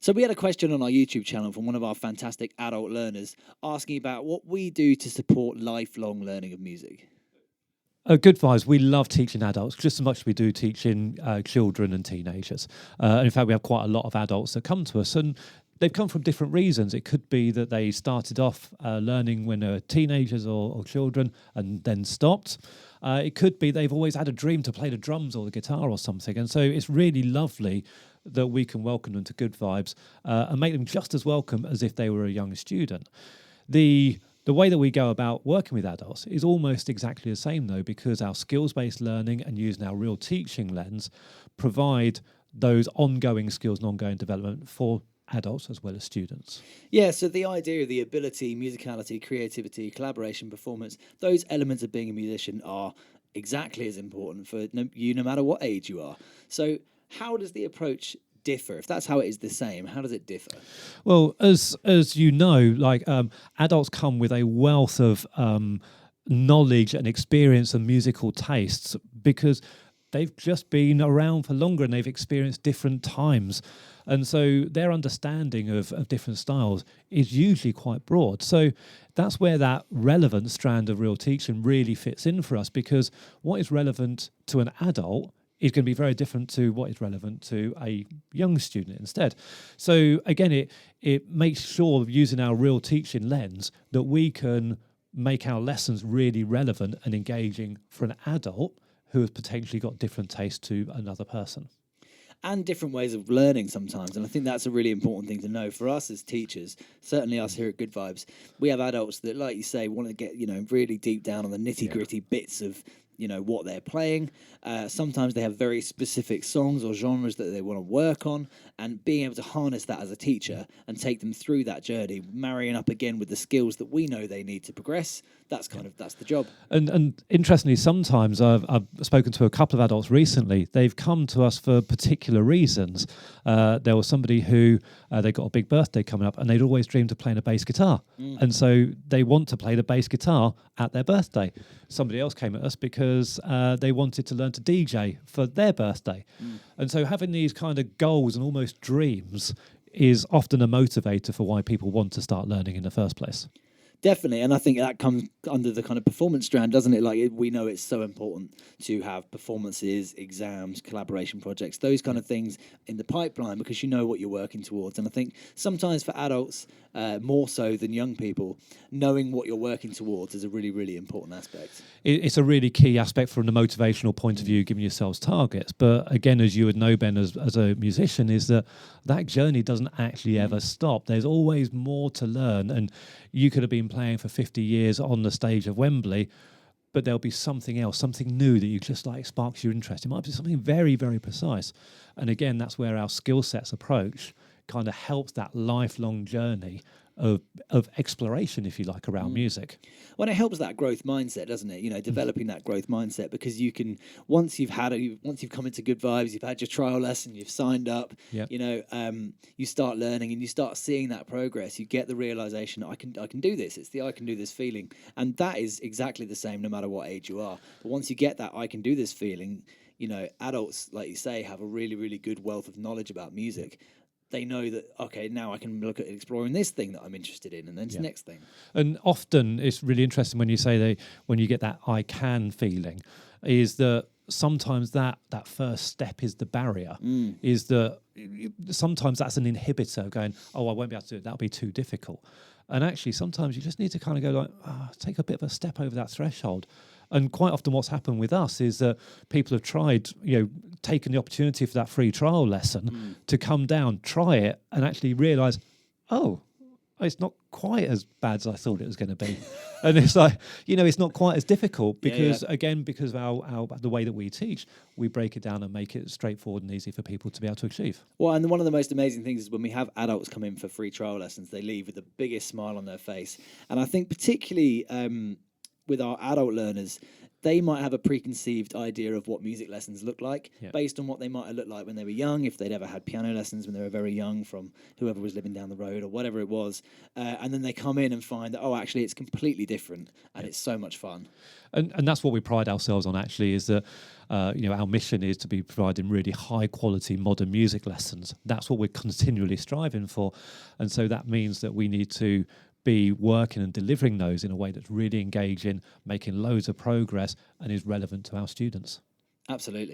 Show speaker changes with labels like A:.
A: So we had a question on our YouTube channel from one of our fantastic adult learners asking about what we do to support lifelong learning of music.
B: Good Vibes, we love teaching adults just as much as we do teaching children and teenagers. And in fact, we have quite a lot of adults that come to us, and they've come from different reasons. It could be that they started off learning when they were teenagers or children and then stopped. It could be they've always had a dream to play the drums or the guitar or something. And so it's really lovely that we can welcome them to Good Vibes and make them just as welcome as if they were a young student. The way that we go about working with adults is almost exactly the same, though, because our skills-based learning and using our real teaching lens provide those ongoing skills and ongoing development for adults as well as students.
A: Yeah, so the idea of the ability, musicality, creativity, collaboration, performance, those elements of being a musician are exactly as important for you no matter what age you are. So how does the approach differ? If that's how it is the same, how does it differ?
B: Well, as you know, adults come with a wealth of knowledge and experience and musical tastes because they've just been around for longer and they've experienced different times. And so their understanding of different styles is usually quite broad. So that's where that relevant strand of real teaching really fits in for us, because what is relevant to an adult is going to be very different to what is relevant to a young student instead. So again, it makes sure, using our real teaching lens, that we can make our lessons really relevant and engaging for an adult who has potentially got different tastes to another person.
A: And different ways of learning sometimes. And I think that's a really important thing to know for us as teachers, certainly us here at Good Vibes. We have adults that, like you say, want to get, really deep down on the nitty gritty bits of, what they're playing. Sometimes they have very specific songs or genres that they want to work on, and being able to harness that as a teacher and take them through that journey, marrying up again with the skills that we know they need to progress. That's that's the job.
B: And interestingly, sometimes I've spoken to a couple of adults recently. They've come to us for particular reasons. There was somebody who they got a big birthday coming up, and they'd always dreamed of playing a bass guitar, and so they want to play the bass guitar at their birthday. Somebody else came at us because they wanted to learn to DJ for their birthday, and so having these kind of goals and almost dreams is often a motivator for why people want to start learning in the first place.
A: Definitely, and I think that comes under the kind of performance strand, doesn't it? We know it's so important to have performances, exams, collaboration projects, those kind of things in the pipeline, because you know what you're working towards. And I think sometimes for adults, more so than young people, knowing what you're working towards is a really, really important aspect.
B: It's a really key aspect from the motivational point of view, giving yourselves targets. But again, as you would know, Ben, as a musician, is that journey doesn't actually ever stop. There's always more to learn, and you could have been playing for 50 years on the stage of Wembley, but there'll be something else, something new that you just sparks your interest. It might be something very, very precise. And again, that's where our skill sets approach kind of helps that lifelong journey of exploration, if you like, around music.
A: Well, it helps that growth mindset, doesn't it? Developing that growth mindset, because you can, once you've come into Good Vibes, you've had your trial lesson, you've signed up, you start learning and you start seeing that progress. You get the realization, I can do this. It's the I can do this feeling, and that is exactly the same no matter what age you are. But once you get that I can do this feeling, adults, like you say, have a really, really good wealth of knowledge about music. They know that, okay, now I can look at exploring this thing that I'm interested in, and then the next thing.
B: And often it's really interesting when you say when you get that I can feeling, is that sometimes that first step is the barrier, is that sometimes that's an inhibitor going, oh, I won't be able to do it, that'll be too difficult. And actually, sometimes you just need to kind of go take a bit of a step over that threshold. And quite often what's happened with us is that people have tried, taken the opportunity for that free trial lesson to come down, try it, and actually realise, oh, it's not quite as bad as I thought it was going to be. And it's it's not quite as difficult because, again, because of our the way that we teach, we break it down and make it straightforward and easy for people to be able to achieve.
A: Well, and one of the most amazing things is when we have adults come in for free trial lessons, they leave with the biggest smile on their face. And I think particularly with our adult learners, they might have a preconceived idea of what music lessons look like based on what they might have looked like when they were young, if they'd ever had piano lessons when they were very young from whoever was living down the road or whatever it was. And then they come in and find that, oh, actually, it's completely different and it's so much fun.
B: And that's what we pride ourselves on, actually, is that our mission is to be providing really high quality modern music lessons. That's what we're continually striving for. And so that means that we need to be working and delivering those in a way that's really engaging, making loads of progress and is relevant to our students.
A: Absolutely.